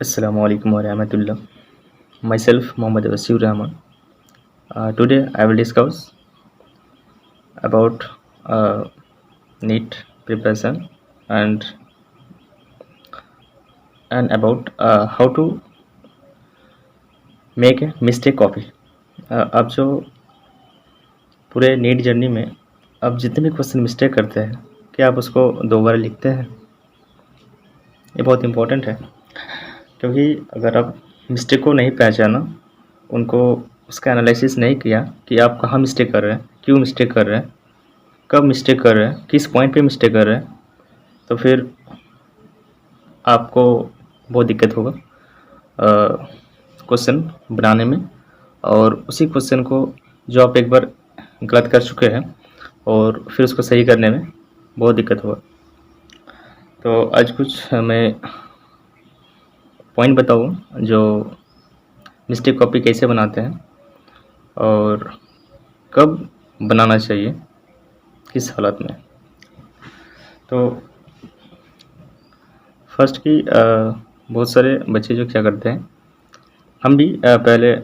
Assalamu alaikum warahmatullah. Myself Muhammad Wasir Rahman. Today I will discuss about NEET preparation and about how to make a mistake copy. आप जो पूरे NEET journey में आप जितने भी question mistake करते हैं, क्या आप उसको दोबारा लिखते हैं? ये बहुत इम्पोर्टेंट है, क्योंकि अगर आप मिस्टेक को नहीं पहचाना, उनको उसका एनालिसिस नहीं किया कि आप कहाँ मिस्टेक कर रहे हैं, क्यों मिस्टेक कर रहे हैं, कब मिस्टेक कर रहे हैं, किस पॉइंट पे मिस्टेक कर रहे हैं, तो फिर आपको बहुत दिक्कत होगा क्वेश्चन बनाने में। और उसी क्वेश्चन को जो आप एक बार गलत कर चुके हैं और फिर उसको सही करने में बहुत दिक्कत होगा। तो आज कुछ मैं पॉइंट बताऊँ जो मिस्टेक कॉपी कैसे बनाते हैं और कब बनाना चाहिए, किस हालत में। तो फर्स्ट की बहुत सारे बच्चे जो क्या करते हैं, हम भी पहले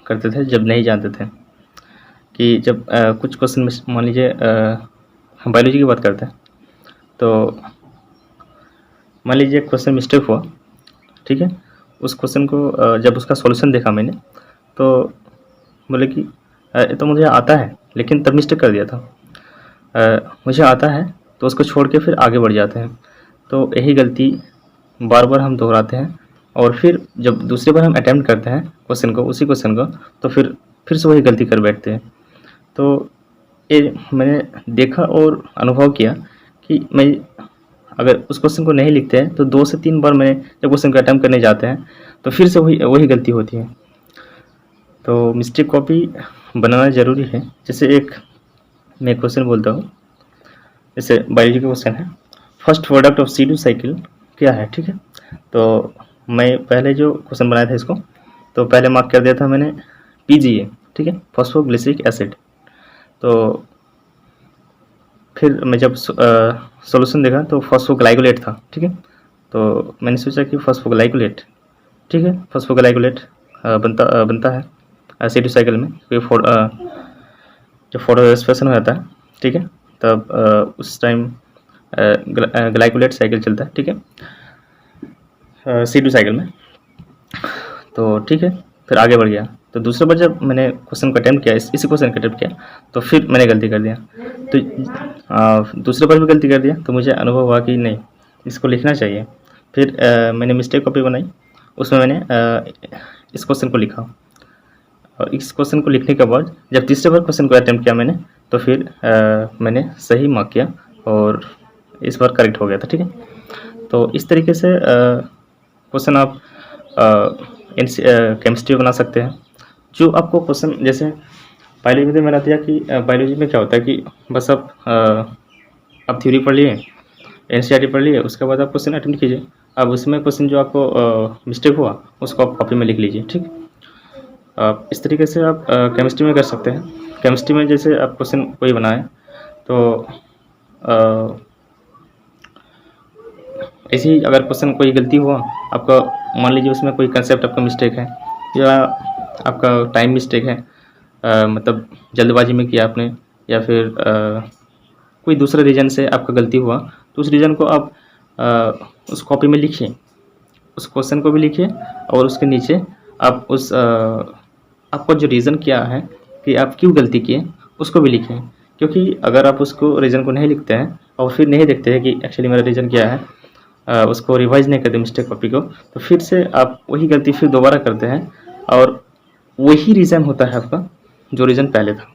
करते थे जब नहीं जानते थे कि जब कुछ क्वेश्चन मान लीजिए हम बायोलॉजी की बात करते हैं, तो मान लीजिए क्वेश्चन मिस्टेक हुआ, ठीक है। उस क्वेश्चन को जब उसका सॉल्यूशन देखा मैंने, तो बोले कि ये तो मुझे आता है, लेकिन तब मिस्टेक कर दिया था। मुझे आता है तो उसको छोड़ के फिर आगे बढ़ जाते हैं। तो यही गलती बार बार हम दोहराते हैं और फिर जब दूसरी बार हम अटैम्प्ट करते हैं क्वेश्चन को, उसी क्वेश्चन को, तो फिर से वही गलती कर बैठते हैं। तो ये मैंने देखा और अनुभव किया कि मैं अगर उस क्वेश्चन को नहीं लिखते हैं तो 2 से 3 बार मैंने जब क्वेश्चन को अटैम्प्ट करने जाते हैं तो फिर से वही गलती होती है। तो मिस्टेक कॉपी बनाना ज़रूरी है। जैसे एक मैं क्वेश्चन बोलता हूँ, जैसे बायोलॉजी का क्वेश्चन है, first product of CO2 cycle क्या है, ठीक है। तो मैं पहले जो क्वेश्चन बनाया था इसको, तो पहले मार्क कर दिया था मैंने PGA, ठीक है, फॉस्फोग्लिसरिक एसिड। तो फिर मैं जब सॉल्यूशन देखा तो फॉस्फोग्लाइकोलेट था, ठीक है। तो मैंने सोचा कि फॉस्फोग्लाइकोलेट, ठीक है, फॉस्फोग्लाइकोलेट बनता है CO2 साइकिल में, जब फोटोस्पेशन हो जाता है, ठीक है, तब उस टाइम ग्लाइकोलेट साइकिल चलता है, ठीक है, CO2 साइकिल में। तो ठीक है, फिर आगे बढ़ गया। तो दूसरी बार जब मैंने क्वेश्चन को अटैम्प्ट किया, इसी क्वेश्चन को अटैम्प्ट किया, तो फिर मैंने गलती कर दिया। तो दूसरी बार भी गलती कर दिया, तो मुझे अनुभव हुआ कि नहीं, इसको लिखना चाहिए। फिर मैंने मिस्टेक कॉपी बनाई, उसमें मैंने इस क्वेश्चन को लिखा। और इस क्वेश्चन को लिखने के बाद जब तीसरे बार क्वेश्चन को अटैम्प्ट किया मैंने, तो फिर मैंने सही मार्क किया और इस बार करेक्ट हो गया था, ठीक है। तो इस तरीके से क्वेश्चन आप केमिस्ट्री बना सकते हैं। जो आपको क्वेश्चन, जैसे बायोलॉजी में मैंने दिया कि बायोलॉजी में क्या होता है कि बस आप थ्योरी पढ़ लिए, NCERT पढ़ लिए, उसके बाद आप क्वेश्चन अटेम्प्ट कीजिए। अब उसमें क्वेश्चन जो आपको मिस्टेक हुआ उसको आप कॉपी में लिख लीजिए, ठीक। इस तरीके से आप केमिस्ट्री में कर सकते हैं। केमिस्ट्री में जैसे आप क्वेश्चन कोई बनाए, तो ऐसे ही अगर क्वेश्चन कोई गलती हुआ आपका, मान लीजिए उसमें कोई कंसेप्ट आपका मिस्टेक है या आपका टाइम मिस्टेक है, मतलब जल्दबाजी में किया आपने, या फिर कोई दूसरे रीजन से आपका गलती हुआ, तो उस रीजन को आप उस कॉपी में लिखिए, उस क्वेश्चन को भी लिखिए और उसके नीचे आप उस आपको जो रीज़न क्या है कि आप क्यों गलती किए उसको भी लिखें। क्योंकि अगर आप उसको रीज़न को नहीं लिखते हैं और फिर नहीं देखते हैं कि एक्चुअली मेरा रीज़न क्या है, उसको रिवाइज नहीं करते मिस्टेक कॉपी को, तो फिर से आप वही गलती फिर दोबारा करते हैं और वही रीज़न होता है आपका जो रीज़न पहले था।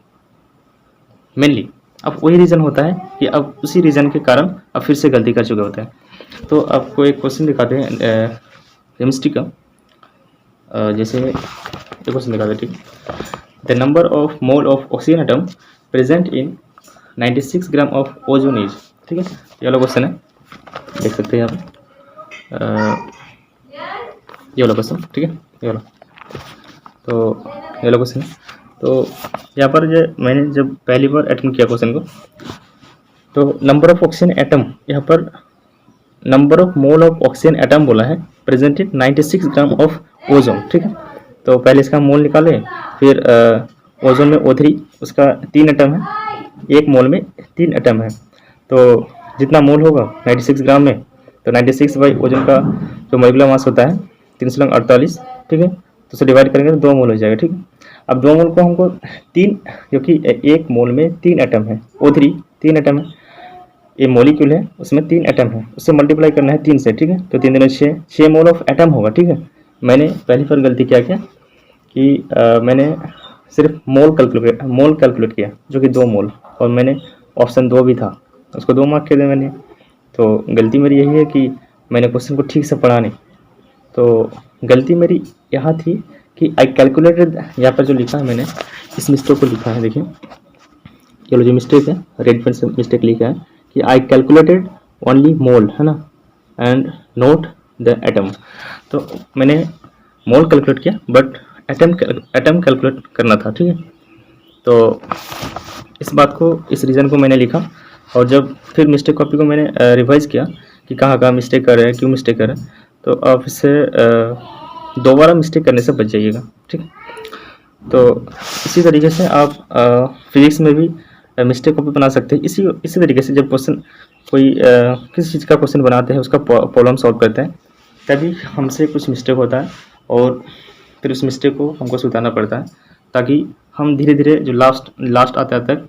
मेनली अब वही रीज़न होता है कि अब उसी रीज़न के कारण आप फिर से गलती कर चुके होते हैं। तो आपको एक क्वेश्चन दिखाते हैं केमिस्ट्री का। जैसे एक क्वेश्चन दिखाते हैं, ठीक। The number of mole of oxygen atom present in 96 gram of ozone is, ठीक है। ये वाला क्वेश्चन है, देख सकते हैं आप, ये वाला क्वेश्चन, ठीक है, ये वाला। तो ये वाला क्वेश्चन है। तो यहाँ पर जो मैंने जब पहली बार अटेम्प्ट किया क्वेश्चन को, तो नंबर ऑफ ऑक्सीजन एटम यहाँ पर number of mole of oxygen atom बोला है प्रेजेंटेड 96 ग्राम ऑफ ओजोन, ठीक है। तो पहले इसका मोल निकाले, फिर ओजोन में O3 उसका 3 एटम है, एक मोल में 3 एटम है, तो जितना मोल होगा 96 ग्राम में, तो 96 बाई ओजन का जो मोलिकुलर मास होता है 348, ठीक है। तो उसे डिवाइड करेंगे तो 2 मोल हो जाएगा, ठीक है। अब 2 मोल को हमको 3, क्योंकि एक मोल में 3 एटम है, O3 3 एटम है, ये मॉलिक्यूल है उसमें 3 एटम है, उससे मल्टीप्लाई करना है 3 से, ठीक है। तो 3 दूनी 6 मोल ऑफ एटम होगा, ठीक है। मैंने पहली बार गलती क्या किया कि मैंने सिर्फ मोल कैलकुलेट किया जो कि 2 मोल, और मैंने ऑप्शन 2 भी था उसको 2 मार्क के दिए मैंने। तो गलती मेरी यही है कि मैंने क्वेश्चन को ठीक से पढ़ा नहीं। तो गलती मेरी यहाँ थी कि आई कैलकुलेटेड, यहाँ पर जो लिखा है मैंने इस मिस्टेक को लिखा है, देखिए ये जो मिस्टेक है रेड पेन से मिस्टेक लिखा है कि आई कैलकुलेटेड ओनली मोल, है ना, एंड नोट द एटम। तो मैंने मोल कैलकुलेट किया बट एटम कैलकुलेट करना था, ठीक है। तो इस बात को, इस रीज़न को मैंने लिखा, और जब फिर मिस्टेक कॉपी को मैंने रिवाइज किया कि कहाँ कहाँ मिस्टेक कर रहे हैं, क्यों मिस्टेक कर रहे हैं, तो आप इससे दोबारा मिस्टेक करने से बच जाइएगा, ठीक है। तो इसी तरीके से आप फिजिक्स में भी मिस्टेक कॉपी बना सकते हैं। इसी तरीके से जब क्वेश्चन कोई किसी चीज़ का क्वेश्चन बनाते हैं, उसका प्रॉब्लम सॉल्व करते हैं, तभी हमसे कुछ मिस्टेक होता है और फिर उस मिस्टेक को हमको सुधारना पड़ता है, ताकि हम धीरे धीरे जो लास्ट आते तक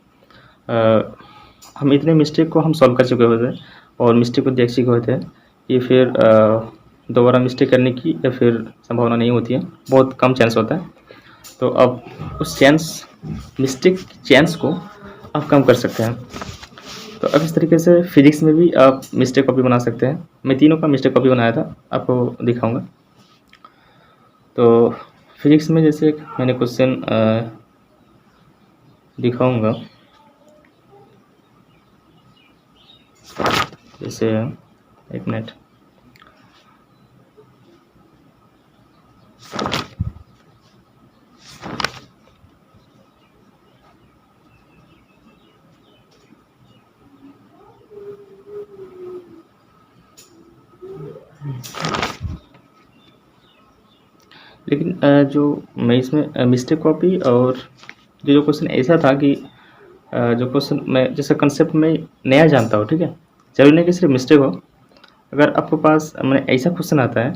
हम इतने मिस्टेक को हम सॉल्व कर चुके होते हैं और मिस्टेक को देख चुके होते हैं कि फिर दोबारा मिस्टेक करने की या फिर संभावना नहीं होती है, बहुत कम चांस होता है। तो अब उस मिस्टेक चांस को आप कम कर सकते हैं। तो अब इस तरीके से फिजिक्स में भी आप मिस्टेक कॉपी बना सकते हैं। मैं तीनों का मिस्टेक कॉपी बनाया था, आपको दिखाऊंगा। तो फिजिक्स में जैसे मैंने क्वेश्चन दिखाऊंगा, जैसे एक मिनट, लेकिन जो मैं इसमें मिस्टेक कॉपी और जो क्वेश्चन ऐसा था कि जो क्वेश्चन मैं जैसे कंसेप्ट में नया जानता हूँ, ठीक है, जरूरी नहीं कि सिर्फ मिस्टेक हो। अगर आपके पास मैंने ऐसा क्वेश्चन आता है,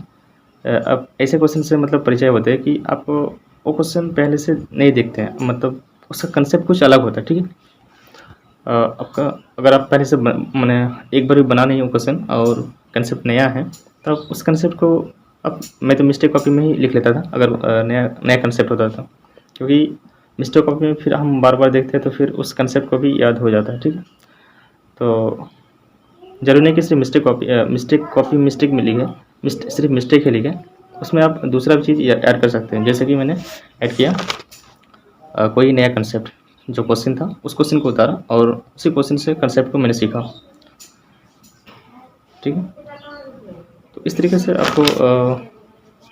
अब ऐसे क्वेश्चन से मतलब परिचय होते हैं कि आप वो क्वेश्चन पहले से नहीं देखते हैं, मतलब उसका कंसेप्ट कुछ अलग होता है, ठीक है। आपका अगर आप पहले से मैंने एक बार भी बना नहीं हो क्वेश्चन और कंसेप्ट नया है, तो आप उस कंसेप्ट को अब मैं तो मिस्टेक कॉपी में ही लिख लेता था अगर नया कंसेप्ट होता था, क्योंकि मिस्टेक कॉपी में फिर हम बार बार देखते हैं तो फिर उस कंसेप्ट को भी याद हो जाता है, ठीक है। तो जरूरी नहीं कि सिर्फ मिस्टेक कॉपी मिस्टेक में लिखे, सिर्फ मिस्टेक ही लिखे, उसमें आप दूसरा भी चीज़ ऐड कर सकते हैं। जैसे कि मैंने ऐड किया कोई नया कंसेप्ट, जो क्वेश्चन था उस क्वेश्चन को उतारा और उसी क्वेश्चन से कंसेप्ट को मैंने सीखा, ठीक है। तो इस तरीके से आपको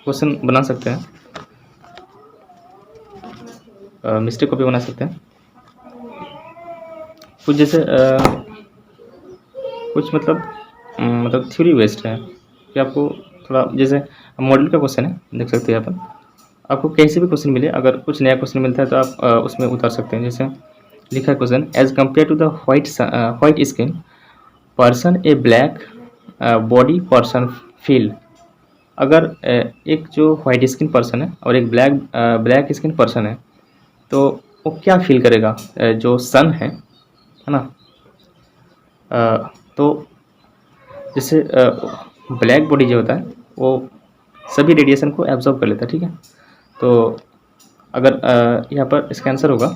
क्वेश्चन बना सकते हैं, मिस्टेक को भी बना सकते हैं। कुछ जैसे कुछ मतलब थ्योरी बेस्ड है कि आपको थोड़ा, जैसे मॉडल का क्वेश्चन है, देख सकते हैं यहाँ पर आपको कहीं से भी क्वेश्चन मिले, अगर कुछ नया क्वेश्चन मिलता है तो आप उसमें उतार सकते हैं। जैसे लिखा है question, as compare to the white skin person a black body person feel. अगर एक जो व्हाइट स्किन पर्सन है और एक ब्लैक स्किन पर्सन है, तो वो क्या फील करेगा? जो सन है ना, तो जैसे ब्लैक बॉडी जो होता है वो सभी रेडिएशन को एब्जॉर्ब कर लेता है, ठीक है। तो अगर यहाँ पर इसका आंसर होगा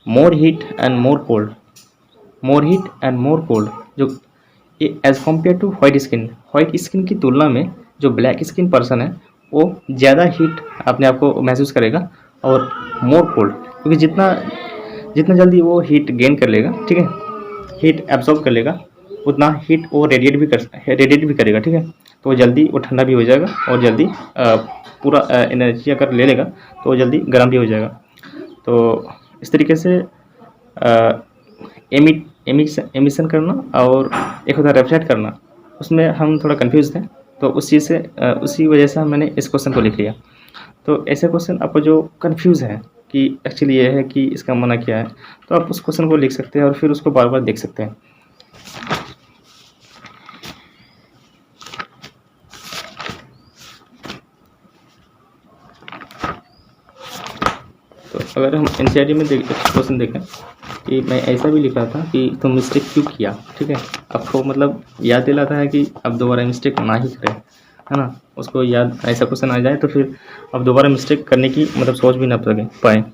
more heat and more cold, more heat and more cold, जो as compare to white skin की तुलना में जो ब्लैक स्किन पर्सन है वो ज़्यादा हीट अपने आप को महसूस करेगा और मोर कोल्ड, क्योंकि जितना जल्दी वो हीट गेन कर लेगा, ठीक है, हीट एब्जॉर्ब कर लेगा, उतना हीट वो रेडिएट भी करेगा, ठीक है। तो जल्दी वो ठंडा भी हो जाएगा और जल्दी पूरा एनर्जी अगर ले लेगा तो वो जल्दी गर्म भी हो जाएगा। तो इस तरीके से एमिशन करना और एक होता है रिफ्लेक्ट करना, उसमें हम थोड़ा कन्फ्यूज़ थे, तो उस चीज़ से उसी वजह से मैंने इस क्वेश्चन को लिख लिया। तो ऐसे क्वेश्चन आपको जो कन्फ्यूज़ है कि एक्चुअली ये है कि इसका माना क्या है, तो आप उस क्वेश्चन को लिख सकते हैं और फिर उसको बार-बार देख सकते हैं। तो अगर हम एनसीईआरटी में क्वेश्चन देखें कि मैं ऐसा भी लिखा था कि तुम मिस्टेक क्यों किया, ठीक है? आपको मतलब याद दिलाता है कि अब दोबारा मिस्टेक ना ही करें, है ना? उसको याद ऐसा क्वेश्चन आ जाए तो फिर अब दोबारा मिस्टेक करने की मतलब सोच भी ना पाए।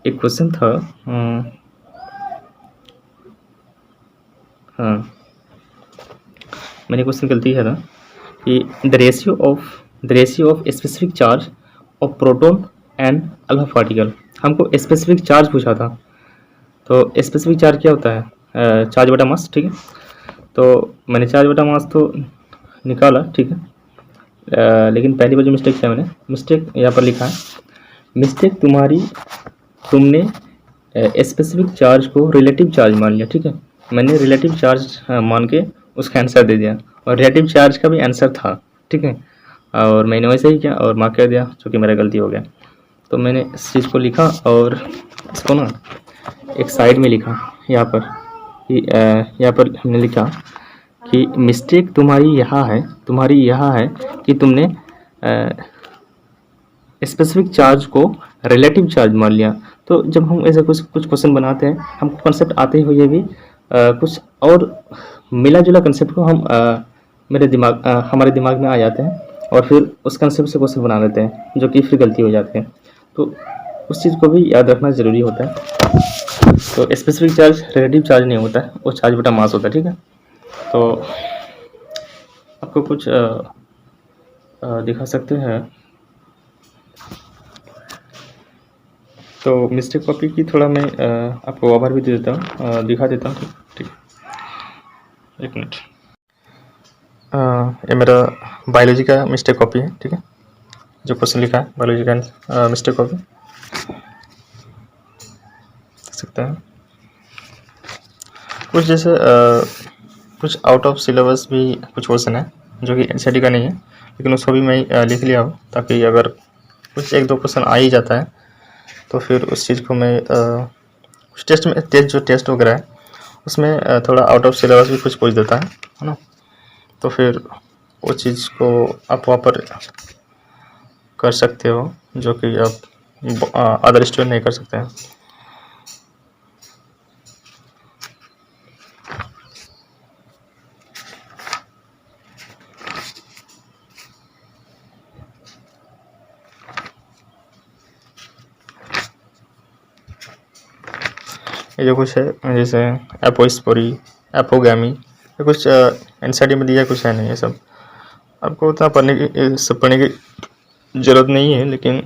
एक क्वेश्चन था हाँ, मैंने क्वेश्चन गलती किया था कि the ratio of specific charge of proton and alpha particle. हमको स्पेसिफिक चार्ज पूछा था। तो स्पेसिफिक चार्ज क्या होता है? चार्ज बटा मास, ठीक है? तो मैंने चार्ज बटा मास तो निकाला, ठीक है? लेकिन पहली बार जो मिस्टेक किया मैंने, मिस्टेक यहाँ पर लिखा है, मिस्टेक तुमने स्पेसिफिक चार्ज को रिलेटिव चार्ज मान लिया, ठीक है? मैंने रिलेटिव चार्ज मान के उसका आंसर दे दिया और रिलेटिव चार्ज का भी आंसर था, ठीक है? और मैंने वैसे ही किया और मार्क कर दिया, जो कि मेरा गलती हो गया। तो मैंने इस चीज़ को लिखा और इसको ना एक साइड में लिखा यहाँ पर कि यहाँ पर हमने लिखा कि मिस्टेक तुम्हारी यहाँ है कि तुमने स्पेसिफिक चार्ज को रिलेटिव चार्ज मान लिया। तो जब हम ऐसे कुछ क्वेश्चन बनाते हैं, हमको कंसेप्ट आते हुए भी कुछ और मिला जुला कंसेप्ट को हम हमारे दिमाग में आ जाते हैं और फिर उस कंसेप्ट से क्वेश्चन बना लेते हैं, जो कि फिर गलती हो जाती है। तो उस चीज़ को भी याद रखना ज़रूरी होता है। तो स्पेसिफिक चार्ज रिलेटिव चार्ज नहीं होता है, वो चार्ज बटा मास होता है, ठीक है? तो आपको कुछ दिखा सकते हैं। तो मिस्टेक कॉपी की थोड़ा मैं आपको ओवर भी दे देता हूँ, दिखा देता हूँ, ठीक? एक मिनट। ये मेरा बायोलॉजी का मिस्टेक कॉपी है, ठीक है? जो क्वेश्चन लिखा है बायोलॉजी का मिस्टेक कॉपी देख सकते हैं। कुछ जैसे कुछ आउट ऑफ सिलेबस भी कुछ क्वेश्चन है जो कि एनसीईआरटी का नहीं है, लेकिन उसको भी मैं लिख लिया हूँ, ताकि अगर कुछ एक दो क्वेश्चन आ ही जाता है तो फिर उस चीज़ को मैं कुछ टेस्ट वगैरह है उसमें थोड़ा आउट ऑफ सिलेबस भी कुछ पूछ देता है ना? तो फिर वो चीज़ को आप वहाँ पर कर सकते हो, जो कि आप अदर स्टूडेंट नहीं कर सकते हैं। ये जो कुछ है जैसे एपोस्पोरी, एपोगैमी, ये कुछ एनसीईआरटी में दिया कुछ है नहीं, ये सब आपको उतना पढ़ने की ज़रूरत नहीं है। लेकिन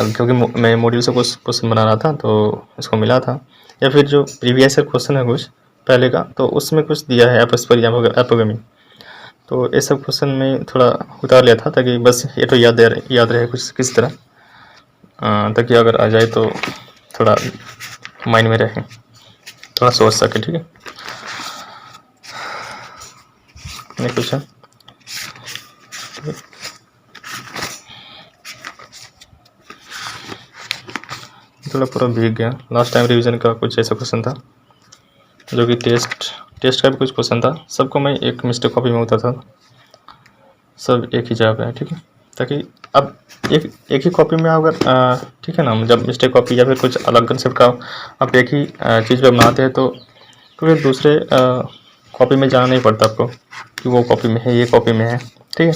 क्योंकि मैं मॉड्यूल से कुछ क्वेश्चन बना रहा था तो इसको मिला था, या फिर जो प्रीवियस क्वेश्चन है कुछ पहले का, तो उसमें कुछ दिया है एपोस्पोरी, एपोगैमी। तो ये सब क्वेश्चन में थोड़ा उतार लिया था, ताकि बस ये तो याद रहे कुछ किस तरह, ताकि अगर आ जाए तो थोड़ा माइंड में रहे, थोड़ा सोच सके, ठीक है? नहीं कुछ है, थोड़ा पूरा भीग गया। लास्ट टाइम रिवीजन का कुछ ऐसा क्वेश्चन था, जो कि टेस्ट का भी कुछ क्वेश्चन था। सबको मैं एक मिस्टेक कॉपी में होता था, सब एक ही जगह पे है, ठीक है? ताकि अब एक ही कॉपी में अगर ठीक है ना, जब मिस्टेक कॉपी या फिर कुछ अलग कंसेप्ट का आप एक ही चीज़ पे बनाते हैं तो फिर दूसरे कॉपी में जाना नहीं पड़ता आपको कि वो कॉपी में है, ये कॉपी में है, ठीक है?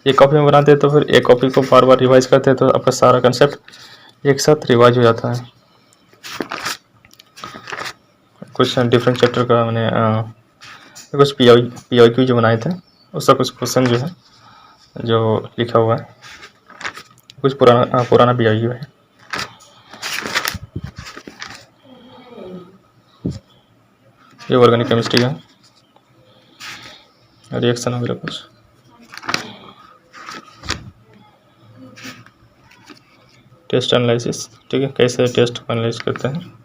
एक कॉपी में बनाते हैं तो फिर एक कॉपी को बार बार रिवाइज करते हैं, तो आपका सारा कंसेप्ट एक साथ रिवाइज हो जाता है। कुछ डिफरेंट चैप्टर का मैंने कुछ पी जो बनाए थे, उसका कुछ क्वेश्चन जो है जो लिखा हुआ है, कुछ पुराना पी है। ये ऑर्गेनिक केमिस्ट्री का रिएक्शन वगैरह कुछ, टेस्ट एनालिसिस, ठीक है? कैसे टेस्ट को एनालाइज करते हैं।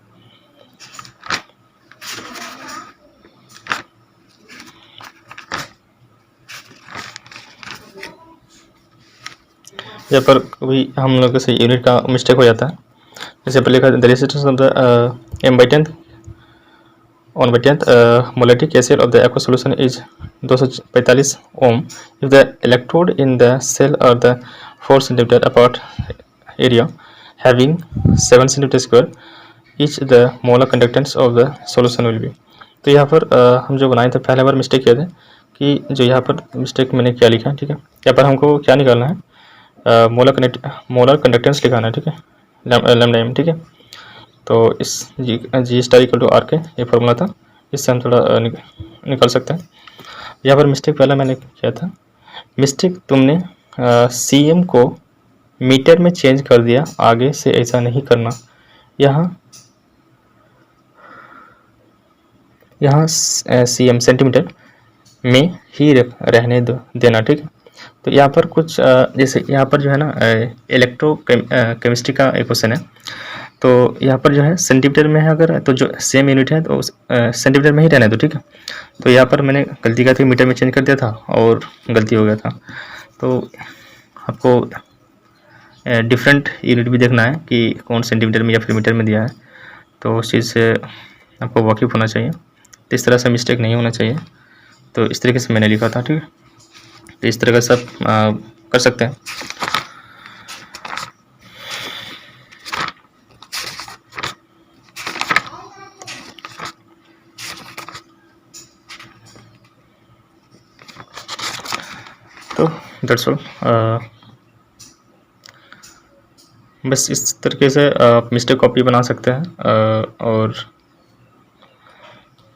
यहाँ पर कभी हम लोग से यूनिट का मिस्टेक हो जाता है। जैसे पर लिखा the resistance of the m/10 1/10 molarity KCl of the aqua solution is 245 ohm if the electrode in the cell are the 4 cm apart area having 7 cm square each the molar conductance of the solution will be। तो यहाँ पर हम जो बनाए थे पहले बार mistake किए थे कि जो यहाँ पर मिस्टेक मैंने क्या लिखा है, ठीक है। यहाँ पर हमको क्या निकालना है, मोलर कंडक्टेंस लिखाना है, ठीक है, लैम्डा एम, ठीक है। तो इस जी स्टार इक्वल टू आर के ये फॉर्मूला था, इससे हम थोड़ा निकाल सकते हैं। यहाँ पर मिस्टेक पहले मैंने किया था, मिस्टेक तुमने सी एम को मीटर में चेंज कर दिया, आगे से ऐसा नहीं करना। यहाँ सी एम सेंटीमीटर में ही रहने देना, ठीक है। तो यहाँ पर कुछ जैसे यहाँ पर जो है ना इलेक्ट्रो केमिस्ट्री का एक क्वेश्चन है, तो यहाँ पर जो है सेंटीमीटर में है, अगर तो जो सेम यूनिट है तो सेंटीमीटर में ही रहना है, तो ठीक है। तो यहाँ पर मैंने गलती की थी, मीटर में चेंज कर दिया था और गलती हो गया था। तो आपको डिफरेंट यूनिट भी देखना है कि कौन सेंटीमीटर में या फिर मीटर में दिया है, तो उस चीज़ से आपको वाकिफ़ होना चाहिए। तो इस तरह से मिस्टेक नहीं होना चाहिए। तो इस तरीके से मैंने लिखा था, ठीक है। तो इस तरह का सब कर सकते हैं। तो दैट्स ऑल। बस इस तरीके से आप मिस्टेक कॉपी बना सकते हैं और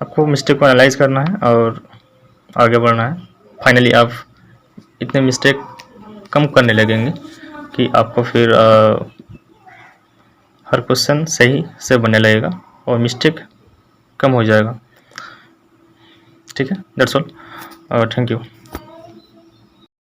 आपको मिस्टेक को एनालाइज करना है और आगे बढ़ना है। फाइनली आप इतने मिस्टेक कम करने लगेंगे कि आपको फिर हर क्वेश्चन सही से बनने लगेगा और मिस्टेक कम हो जाएगा, ठीक है। That's all, thank you.